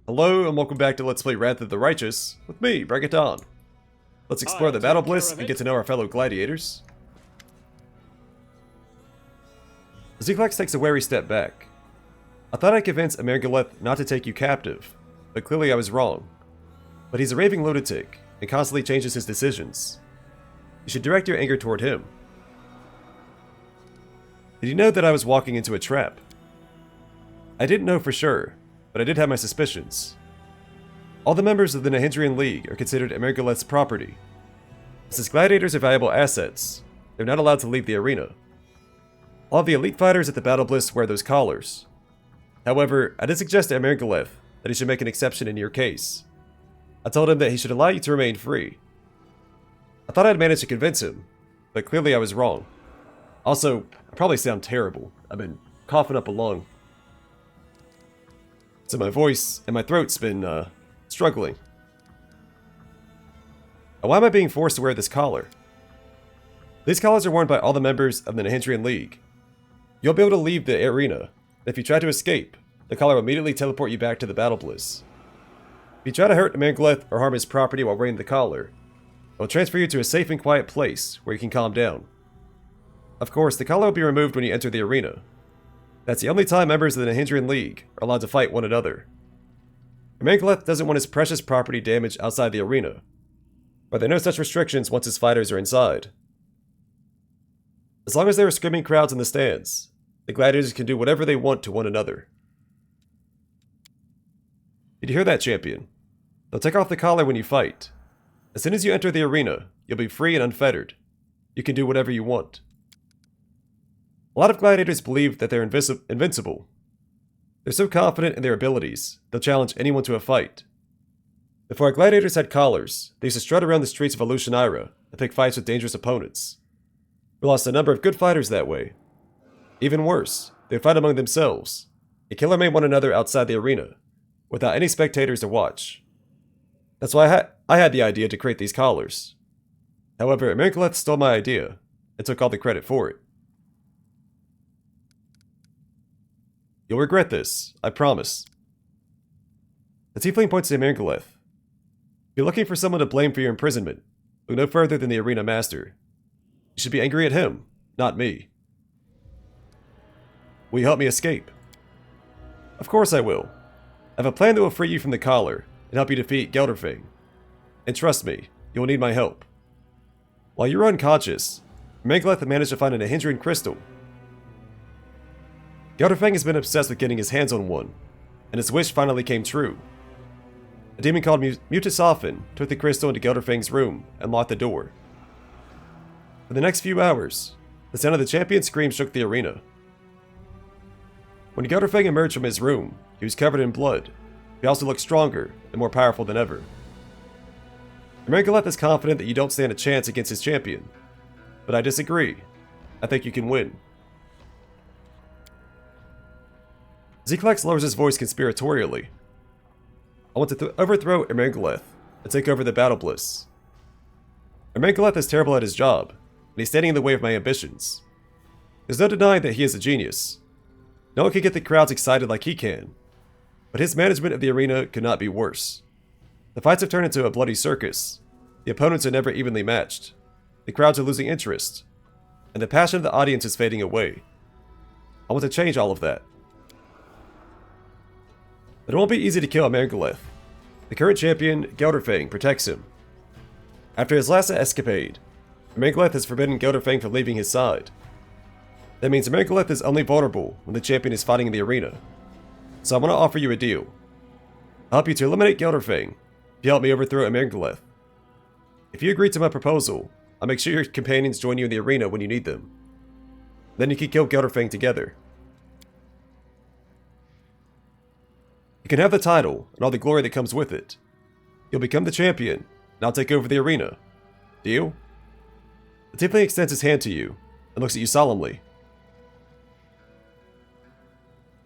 Hello and welcome back to Let's Play Wrath of the Righteous with me, Bregaton. Let's explore the Battle Bliss and get to know our fellow gladiators. Zeklex takes a wary step back. I thought I'd convince Amergaleth not to take you captive, but clearly I was wrong. But he's a raving lunatic and constantly changes his decisions. You should direct your anger toward him. Did you know that I was walking into a trap? I didn't know for sure, but I did have my suspicions. All the members of the Nahindrian League are considered Amergaleth's property. Since gladiators are valuable assets, they're not allowed to leave the arena. All of the elite fighters at the Battle Bliss wear those collars. However, I did suggest to Amergaleth that he should make an exception in your case. I told him that he should allow you to remain free. I thought I'd managed to convince him, but clearly I was wrong. Also, I probably sound terrible. I've been coughing up a lung. So my voice and my throat's been, struggling. Why am I being forced to wear this collar? These collars are worn by all the members of the Nahindrian League. You'll be able to leave the arena, and if you try to escape, the collar will immediately teleport you back to the Battle Bliss. If you try to hurt Amergaleth or harm his property while wearing the collar, it will transfer you to a safe and quiet place where you can calm down. Of course, the collar will be removed when you enter the arena. That's the only time members of the Nahindrian League are allowed to fight one another. Amergaleth doesn't want his precious property damaged outside the arena, but there are no such restrictions once his fighters are inside. As long as there are screaming crowds in the stands, the gladiators can do whatever they want to one another. Did you hear that, champion? They'll take off the collar when you fight. As soon as you enter the arena, you'll be free and unfettered. You can do whatever you want. A lot of gladiators believe that they're invincible. They're so confident in their abilities, they'll challenge anyone to a fight. Before our gladiators had collars, they used to strut around the streets of Alushanira and pick fights with dangerous opponents. We lost a number of good fighters that way. Even worse, they'd fight among themselves, and kill or maim one another outside the arena, without any spectators to watch. That's why I had the idea to create these collars. However, Amergaleth stole my idea, and took all the credit for it. You'll regret this, I promise. The tiefling points to Amergaleth. If you're looking for someone to blame for your imprisonment, look no further than the arena master. You should be angry at him, not me. Will you help me escape? Of course I will. I have a plan that will free you from the collar and help you defeat Gelderfang. And trust me, you will need my help. While you were unconscious, Amergaleth managed to find a Nahindrian crystal. Gelderfang has been obsessed with getting his hands on one, and his wish finally came true. A demon called Mutasophin took the crystal into Gelderfang's room and locked the door. For the next few hours, the sound of the champion's scream shook the arena. When Gelderfang emerged from his room, he was covered in blood. He also looked stronger and more powerful than ever. Amergaleth is confident that you don't stand a chance against his champion, but I disagree. I think you can win. Zeklex lowers his voice conspiratorially. I want to overthrow Amergaleth and take over the Battle Bliss. Amergaleth is terrible at his job, and he's standing in the way of my ambitions. There's no denying that he is a genius. No one can get the crowds excited like he can, but his management of the arena could not be worse. The fights have turned into a bloody circus. The opponents are never evenly matched. The crowds are losing interest, and the passion of the audience is fading away. I want to change all of that. But it won't be easy to kill Amergaleth. The current champion, Gelderfang, protects him. After his last escapade, Amergaleth has forbidden Gelderfang from leaving his side. That means Amergaleth is only vulnerable when the champion is fighting in the arena. So I want to offer you a deal. I'll help you to eliminate Gelderfang if you help me overthrow Amergaleth. If you agree to my proposal, I'll make sure your companions join you in the arena when you need them. Then you can kill Gelderfang together. You can have the title and all the glory that comes with it. You'll become the champion, and I'll take over the arena. Deal? The tiefling extends his hand to you and looks at you solemnly.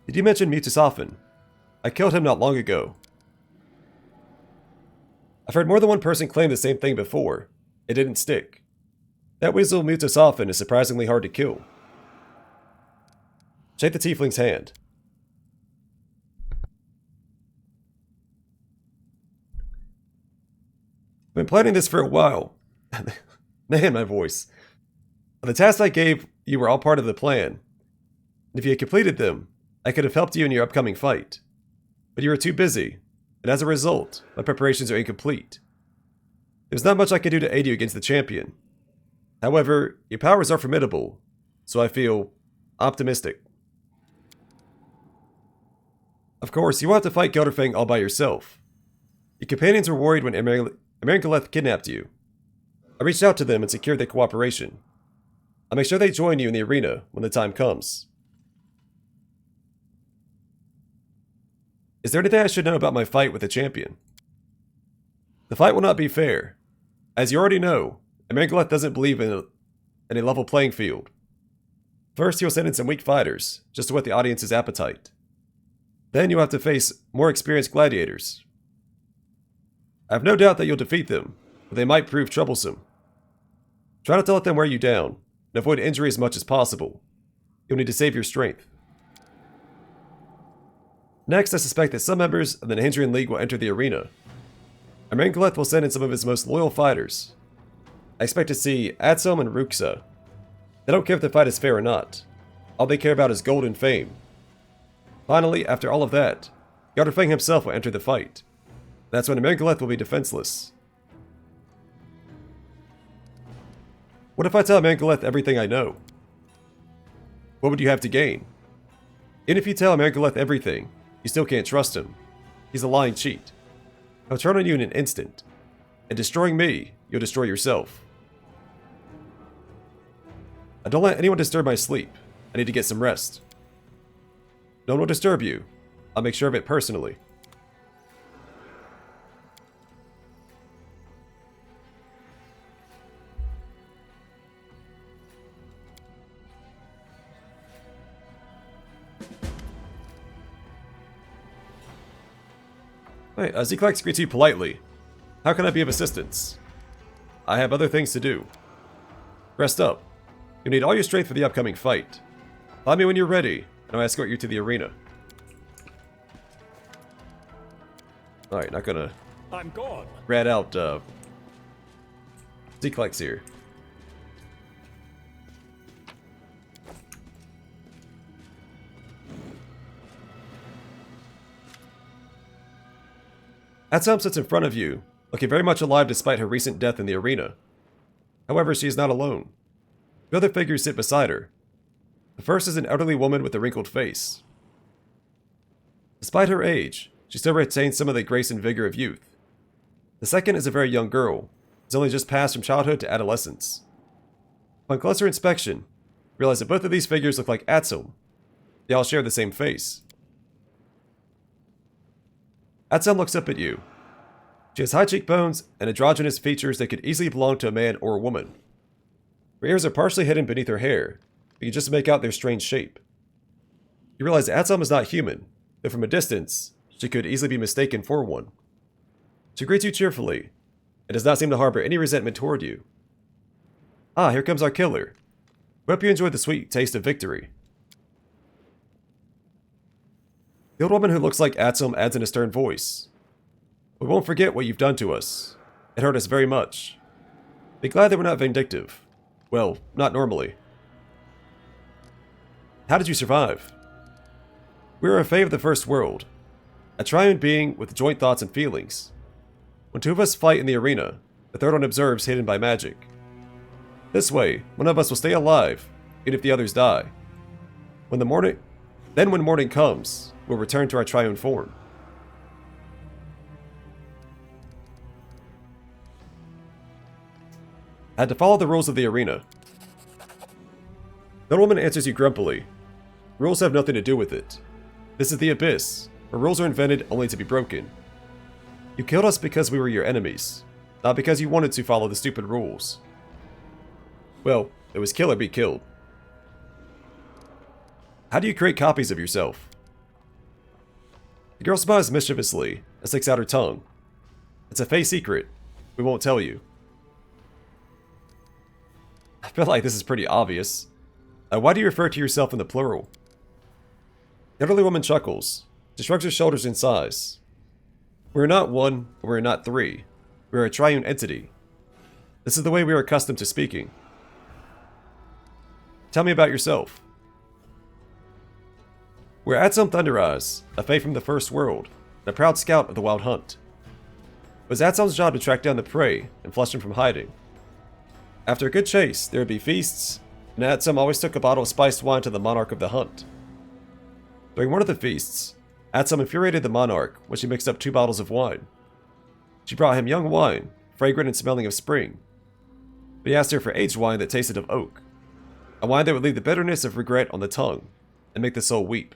Did you mention Mutasophin? I killed him not long ago. I've heard more than one person claim the same thing before. It didn't stick. That weasel Mutasophin is surprisingly hard to kill. Shake the tiefling's hand. been planning this for a while. Man, my voice. The tasks I gave you were all part of the plan. And if you had completed them, I could have helped you in your upcoming fight. But you were too busy, and as a result, my preparations are incomplete. There's not much I can do to aid you against the champion. However, your powers are formidable, so I feel optimistic. Of course, you won't have to fight Gelderfang all by yourself. Your companions were worried when Embark kidnapped you. I reached out to them and secured their cooperation. I'll make sure they join you in the arena when the time comes. Is there anything I should know about my fight with the champion? The fight will not be fair. As you already know, Embark doesn't believe in a level playing field. First, he'll send in some weak fighters, just to whet the audience's appetite. Then you'll have to face more experienced gladiators. I have no doubt that you'll defeat them, but they might prove troublesome. Try not to let them wear you down, and avoid injury as much as possible. You'll need to save your strength. Next, I suspect that some members of the Nahindrian League will enter the arena. Embark will send in some of his most loyal fighters. I expect to see Atzom and Ruksa. They don't care if the fight is fair or not. All they care about is gold and fame. Finally, after all of that, Gelderfang himself will enter the fight. That's when Embark will be defenseless. What if I tell Embark everything I know? What would you have to gain? Even if you tell Embark everything, you still can't trust him. He's a lying cheat. He'll turn on you in an instant. And destroying me, you'll destroy yourself. I don't let anyone disturb my sleep. I need to get some rest. No one will disturb you. I'll make sure of it personally. Hey, Zeklex greets you politely. How can I be of assistance? I have other things to do. Rest up. You need all your strength for the upcoming fight. Find me when you're ready, and I'll escort you to the arena. Alright, not gonna... I'm gone. Rat out, Zeklex here. Atzom sits in front of you, looking very much alive despite her recent death in the arena. However, she is not alone. Two other figures sit beside her. The first is an elderly woman with a wrinkled face. Despite her age, she still retains some of the grace and vigor of youth. The second is a very young girl, who has only just passed from childhood to adolescence. Upon closer inspection, realize that both of these figures look like Atzom. They all share the same face. Atzom looks up at you. She has high cheekbones and androgynous features that could easily belong to a man or a woman. Her ears are partially hidden beneath her hair, but you can just make out their strange shape. You realize Atzom is not human, though from a distance, she could easily be mistaken for one. She greets you cheerfully, and does not seem to harbor any resentment toward you. Ah, here comes our killer. We hope you enjoyed the sweet taste of victory. The old woman who looks like Atzom adds in a stern voice. We won't forget what you've done to us. It hurt us very much. Be glad that we're not vindictive. Well, not normally. How did you survive? We are a fae of the first world. A triune being with joint thoughts and feelings. When two of us fight in the arena, the third one observes hidden by magic. This way, one of us will stay alive, even if the others die. When morning comes, we'll return to our triune form. I had to follow the rules of the arena. The woman answers you grumpily. Rules have nothing to do with it. This is the Abyss, where rules are invented only to be broken. You killed us because we were your enemies, not because you wanted to follow the stupid rules. Well, it was kill or be killed. How do you create copies of yourself? The girl smiles mischievously and sticks out her tongue. It's a fae secret. We won't tell you. I feel like this is pretty obvious. Why do you refer to yourself in the plural? The elderly woman chuckles. She shrugs her shoulders in sighs. We're not one, or we're not three. We are a triune entity. This is the way we are accustomed to speaking. Tell me about yourself. We're Atsum Thundereyes, a fae from the First World, and a proud scout of the Wild Hunt. It was Atsum's job to track down the prey and flush them from hiding. After a good chase, there would be feasts, and Atsum always took a bottle of spiced wine to the monarch of the hunt. During one of the feasts, Atsum infuriated the monarch when she mixed up 2 bottles of wine. She brought him young wine, fragrant and smelling of spring, but he asked her for aged wine that tasted of oak, a wine that would leave the bitterness of regret on the tongue and make the soul weep.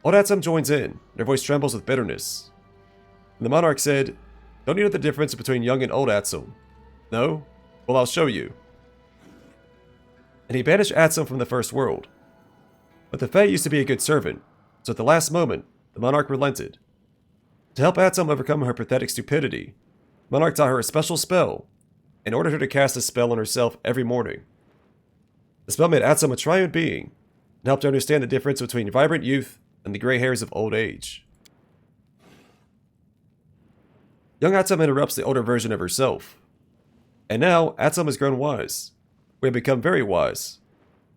Old Atsum joins in, and her voice trembles with bitterness. And the monarch said, "Don't you know the difference between young and old Atsum? No? Well, I'll show you." And he banished Atsum from the First World. But the fae used to be a good servant, so at the last moment, the monarch relented. To help Atsum overcome her pathetic stupidity, the monarch taught her a special spell and ordered her to cast a spell on herself every morning. The spell made Atsum a triune being and helped her understand the difference between vibrant youth and the gray hairs of old age. Young Atsum interrupts the older version of herself. And now, Atsum has grown wise. We have become very wise.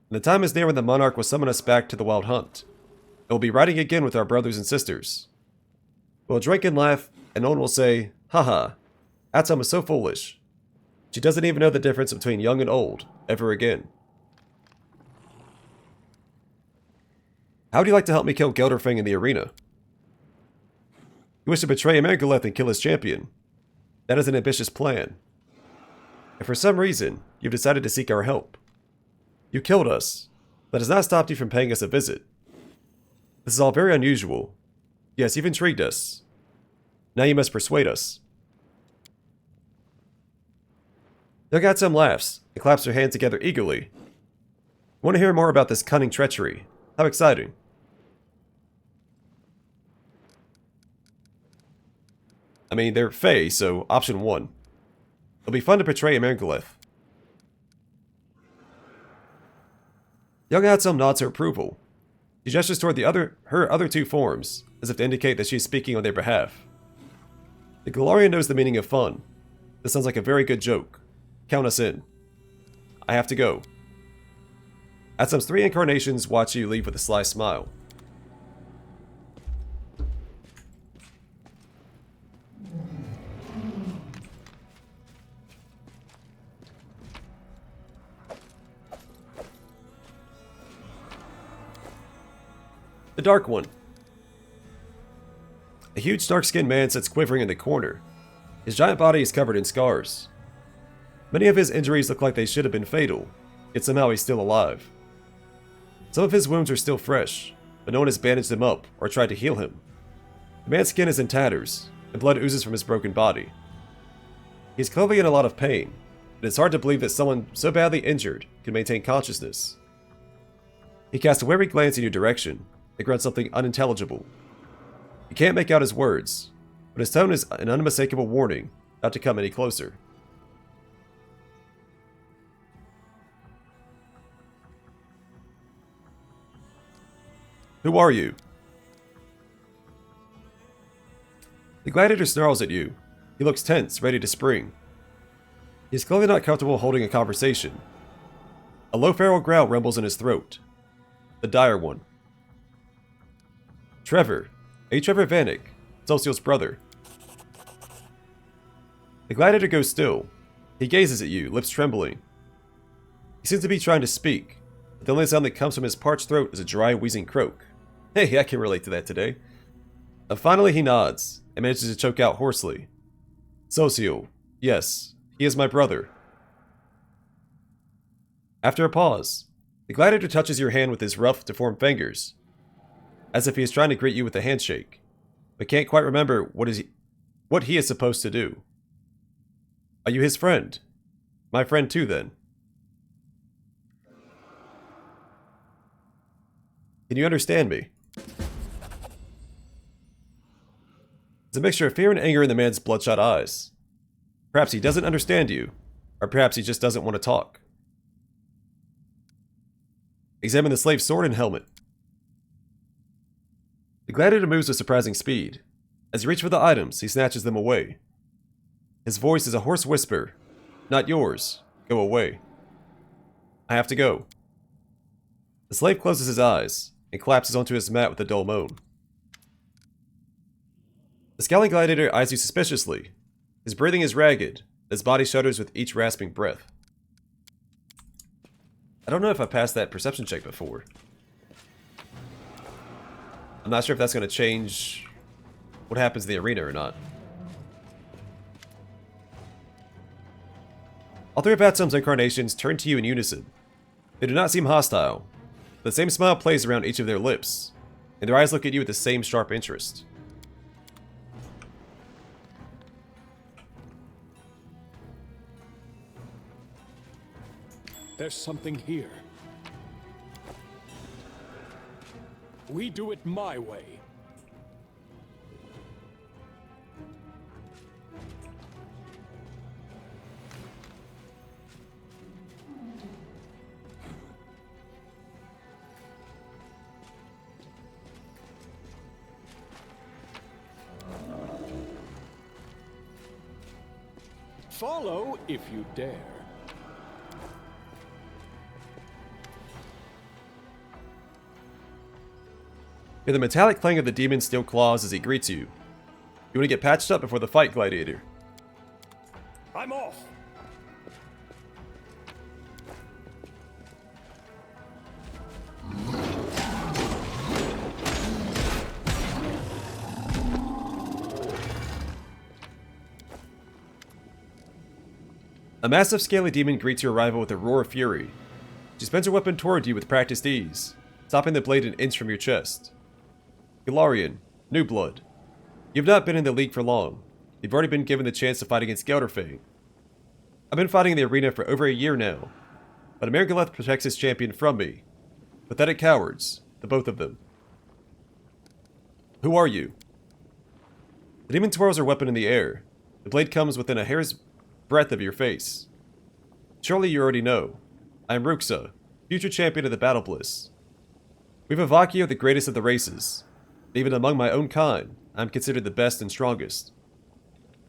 And the time is near when the monarch will summon us back to the Wild Hunt. And we'll be riding again with our brothers and sisters. We'll drink and laugh, and no one will say, "Haha, Atsum is so foolish. She doesn't even know the difference between young and old, ever again." How would you like to help me kill Gelderfang in the arena? You wish to betray Embark and kill his champion. That is an ambitious plan. And for some reason, you've decided to seek our help. You killed us, but has not stopped you from paying us a visit. This is all very unusual. Yes, you've intrigued us. Now you must persuade us. Young Atsum laughs and claps her hands together eagerly. Want to hear more about this cunning treachery? How exciting. I mean, they're fae, so option 1. It'll be fun to betray Embark. Young Atsum nods her approval. She gestures toward her other 2 forms, as if to indicate that she is speaking on their behalf. The Gladiator knows the meaning of fun. This sounds like a very good joke. Count us in. I have to go. Atsum's 3 incarnations watch you leave with a sly smile. The Dark One. A huge dark-skinned man sits quivering in the corner. His giant body is covered in scars. Many of his injuries look like they should have been fatal, yet somehow he's still alive. Some of his wounds are still fresh, but no one has bandaged them up or tried to heal him. The man's skin is in tatters, and blood oozes from his broken body. He's clearly in a lot of pain, and it's hard to believe that someone so badly injured can maintain consciousness. He casts a wary glance in your direction, and grunts something unintelligible. You can't make out his words, but his tone is an unmistakable warning not to come any closer. Who are you? The gladiator snarls at you. He looks tense, ready to spring. He is clearly not comfortable holding a conversation. A low feral growl rumbles in his throat. The dire one. Trevor. Trevor Vanek, Social's brother. The gladiator goes still. He gazes at you, lips trembling. He seems to be trying to speak, but the only sound that comes from his parched throat is a dry, wheezing croak. Hey, I can relate to that today. Finally he nods, and manages to choke out hoarsely. Social. Yes, he is my brother. After a pause, the gladiator touches your hand with his rough, deformed fingers, as if he is trying to greet you with a handshake, but can't quite remember what he is supposed to do. Are you his friend? My friend too, then. Can you understand me? There's a mixture of fear and anger in the man's bloodshot eyes. Perhaps he doesn't understand you, or perhaps he just doesn't want to talk. Examine the slave's sword and helmet. The gladiator moves with surprising speed. As you reach for the items, he snatches them away. His voice is a hoarse whisper. Not yours. Go away. I have to go. The slave closes his eyes and collapses onto his mat with a dull moan. The scowling gladiator eyes you suspiciously. His breathing is ragged. His body shudders with each rasping breath. I don't know if I passed that perception check before. I'm not sure if that's going to change what happens in the arena or not. All three of Atom's incarnations turn to you in unison. They do not seem hostile. The same smile plays around each of their lips, and their eyes look at you with the same sharp interest. There's something here. We do it my way. Follow if you dare. Hear the metallic clang of the demon's steel claws as he greets you. You want to get patched up before the fight, Gladiator. I'm off. A massive scaly demon greets your arrival with a roar of fury. She spins her weapon toward you with practiced ease, stopping the blade an inch from your chest. Galarian, new blood. You've not been in the league for long. You've already been given the chance to fight against Gelderfang. I've been fighting in the arena for over a year now, but Amirgaleth protects his champion from me. Pathetic cowards, the both of them. Who are you? The demon twirls her weapon in the air. The blade comes within a hair's breadth of your face. Surely you already know. I am Ruksa, future champion of the Battle Bliss. We have Avakio, the greatest of the races. Even among my own kind, I am considered the best and strongest.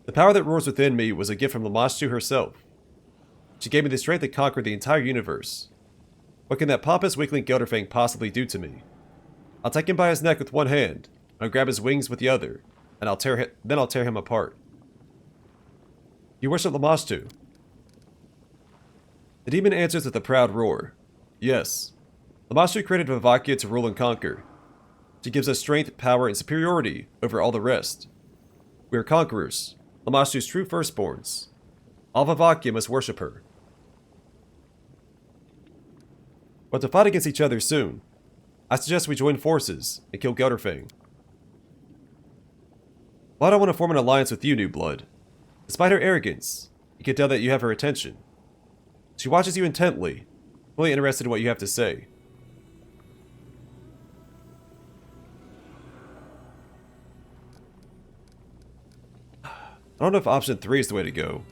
The power that roars within me was a gift from Lamashtu herself. She gave me the strength to conquer the entire universe. What can that pompous weakling Gelderfang possibly do to me? I'll take him by his neck with one hand, I'll grab his wings with the other, and I'll tear him apart. You worship Lamashtu? The demon answers with a proud roar. Yes. Lamashtu created Vavakia to rule and conquer. She gives us strength, power, and superiority over all the rest. We are conquerors, Lamashtu's true firstborns. All Vavakia must worship her. But to fight against each other soon, I suggest we join forces and kill Gelderfang. Why do I want to form an alliance with you, new blood? Despite her arrogance, you can tell that you have her attention. She watches you intently, fully interested in what you have to say. I don't know if option 3 is the way to go.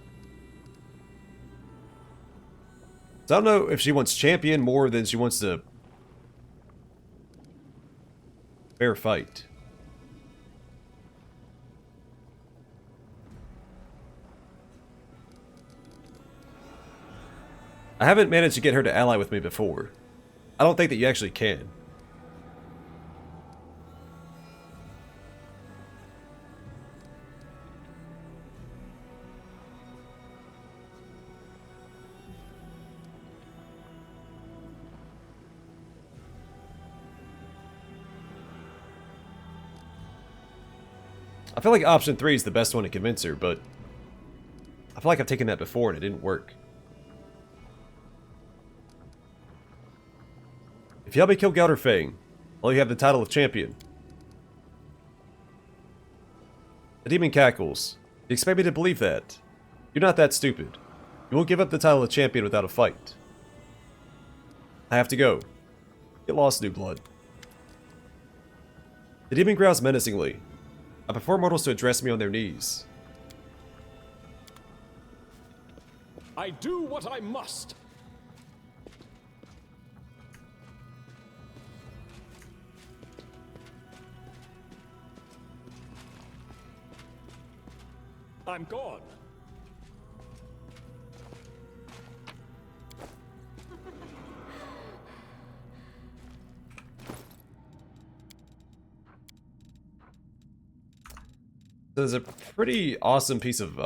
So I don't know if she wants champion more than she wants to fair fight. I haven't managed to get her to ally with me before. I don't think that you actually can. I feel like option 3 is the best one to convince her, but I feel like I've taken that before and it didn't work. If you help me kill Gelderfang, well, you have the title of champion. The demon cackles. You expect me to believe that? You're not that stupid. You won't give up the title of champion without a fight. I have to go. Get lost, new blood. The demon growls menacingly. I prefer mortals to address me on their knees. I do what I must. I'm gone. There's a pretty awesome piece of,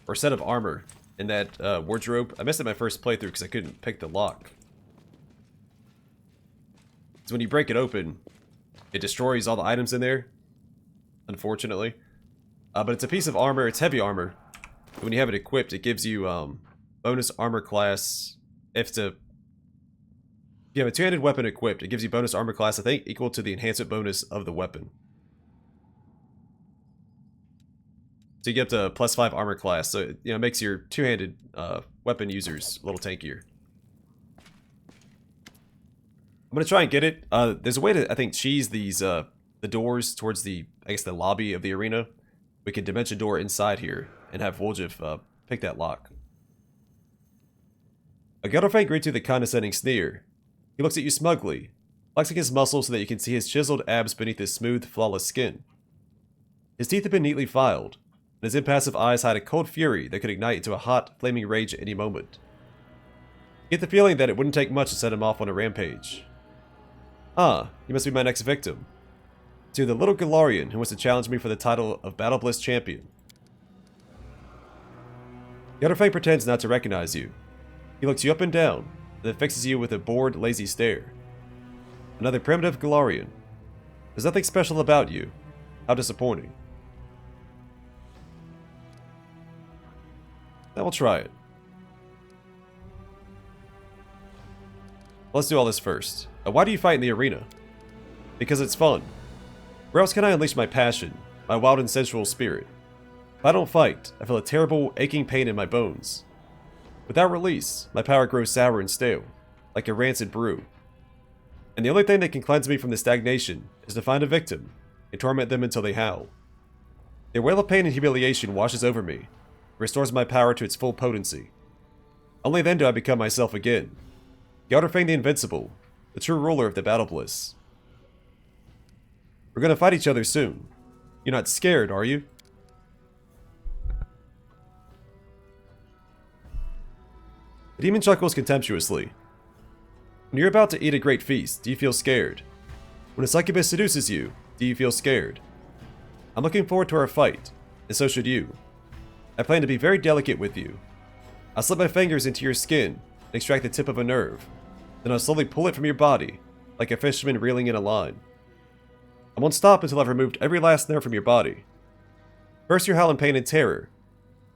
or set of armor in that wardrobe. I missed it my first playthrough because I couldn't pick the lock. So when you break it open, it destroys all the items in there, unfortunately. But it's a piece of armor, it's heavy armor. When you have it equipped, it gives you bonus armor class. If you have a two-handed weapon equipped, it gives you bonus armor class, I think, equal to the enhancement bonus of the weapon. So you get up to +5 armor class, so it makes your two-handed weapon users a little tankier. I'm gonna try and get it. There's a way to, I think, cheese these the doors towards the, I guess, the lobby of the arena. We can dimension door inside here and have Woljif pick that lock. A Gelderfang greets you with a condescending sneer. He looks at you smugly, flexing his muscles so that you can see his chiseled abs beneath his smooth, flawless skin. His teeth have been neatly filed, and his impassive eyes hide a cold fury that could ignite into a hot, flaming rage at any moment. You get the feeling that it wouldn't take much to set him off on a rampage. Ah, you must be my next victim. To the little Galarian who wants to challenge me for the title of Battle Bliss Champion. Gelderfang pretends not to recognize you. He looks you up and down, and then fixes you with a bored, lazy stare. Another primitive Galarian. There's nothing special about you. How disappointing. Now we'll try it. Let's do all this first. Why do you fight in the arena? Because it's fun. Where else can I unleash my passion, my wild and sensual spirit? If I don't fight, I feel a terrible, aching pain in my bones. Without release, my power grows sour and stale, like a rancid brew. And the only thing that can cleanse me from the stagnation is to find a victim and torment them until they howl. Their wail of pain and humiliation washes over me, restores my power to its full potency. Only then do I become myself again. Gelderfang the Invincible, the true ruler of the Battle Bliss. We're gonna fight each other soon. You're not scared, are you? The demon chuckles contemptuously. When you're about to eat a great feast, do you feel scared? When a succubus seduces you, do you feel scared? I'm looking forward to our fight, and so should you. I plan to be very delicate with you. I'll slip my fingers into your skin and extract the tip of a nerve. Then I'll slowly pull it from your body, like a fisherman reeling in a line. I won't stop until I've removed every last nerve from your body. First you'll howl in pain and terror,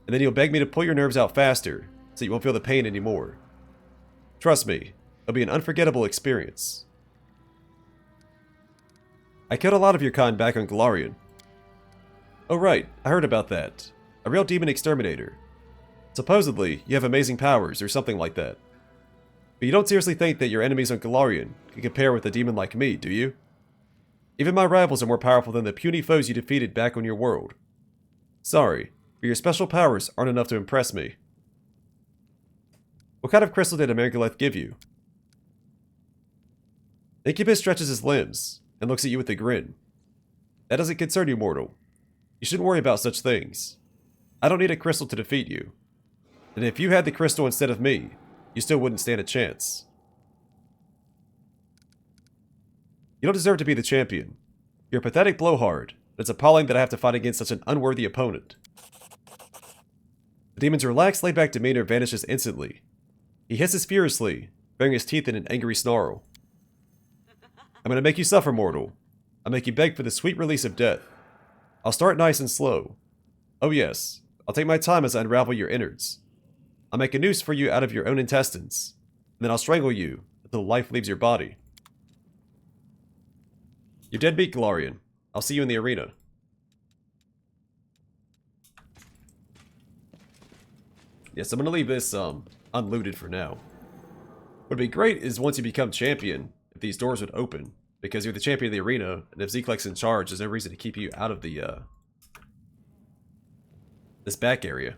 and then you'll beg me to pull your nerves out faster, so you won't feel the pain anymore. Trust me, it'll be an unforgettable experience. I killed a lot of your kind back on Galarian. Oh right, I heard about that. A real demon exterminator. Supposedly, you have amazing powers or something like that. But you don't seriously think that your enemies on Galarian can compare with a demon like me, do you? Even my rivals are more powerful than the puny foes you defeated back on your world. Sorry, but your special powers aren't enough to impress me. What kind of crystal did Amargaleth give you? Incubus stretches his limbs and looks at you with a grin. That doesn't concern you, mortal. You shouldn't worry about such things. I don't need a crystal to defeat you. And if you had the crystal instead of me, you still wouldn't stand a chance. You don't deserve to be the champion. You're a pathetic blowhard, but it's appalling that I have to fight against such an unworthy opponent. The demon's relaxed, laid-back demeanor vanishes instantly. He hisses furiously, baring his teeth in an angry snarl. I'm gonna make you suffer, mortal. I'll make you beg for the sweet release of death. I'll start nice and slow. Oh yes, I'll take my time as I unravel your innards. I'll make a noose for you out of your own intestines, and then I'll strangle you until life leaves your body. You're dead beat, Galarian. I'll see you in the arena. Yes, I'm gonna leave this unlooted for now. What'd be great is once you become champion, if these doors would open, because you're the champion of the arena, and if Zeklex in charge, there's no reason to keep you out of the this back area.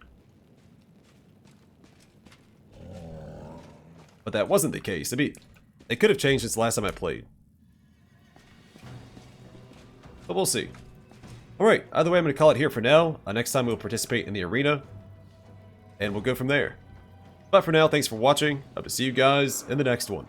But that wasn't the case. I mean, it could have changed since the last time I played. But we'll see. Alright, either way I'm going to call it here for now. Next time we'll participate in the arena. And we'll go from there. But for now, thanks for watching. Hope to see you guys in the next one.